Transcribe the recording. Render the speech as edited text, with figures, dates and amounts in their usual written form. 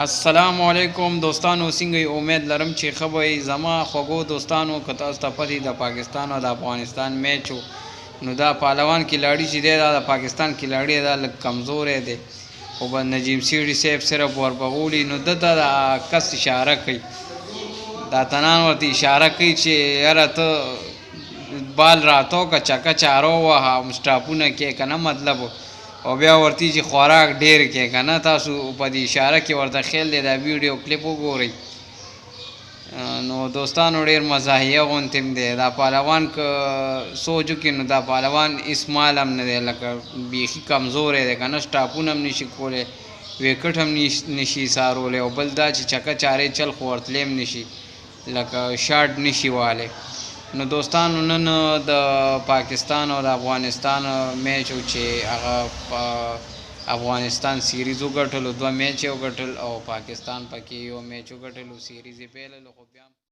السلام علیکم دوستانو، څنګه امید لرم چې ښه به زما خوږو دوستانو. که تاسو ته پته د پاکستان او د افغانستان میچ نو دا پهلوان کلاړي چې دی دا د پاکستان کلاړي دا لږ کمزوری دی، خو به نجیم سیړي صاحب صرف وربغولي نو ده ته د کس اشاره کوي، دا تنان ورته اشاره کوي چې یاره ته بال راتو که چکه چارو وهه سټاپونه کې که نه مطلب، او بیا ورته چې خوراک ډېر کې که نه. تاسو په دې اشاره کې ورته خیال دی دا ویډیو کلیپ وګورئ. نو دوستانو ډېر مزاحیه غوندې هم دی دا پهلوان، که سوچ وکړي نو دا پهلوان هېڅ مال هم نه دی، لکه بیخي کمزوری دی که نه، سټاپونه هم نشي کولی، ویکټ هم نشي ایسارولی، او بل دا چې چکه چارې چل خو ورتلی هم نشي، لکه شاټ نشي والی. نو دوستانو نن د پاکستان او د افغانستان میچ و چې هغه افغانستان سیریز وګټلو، 2 میچ یې وګټل او پاکستان پکې یو میچ وګټلو، سیریز یې پیللو خو بیا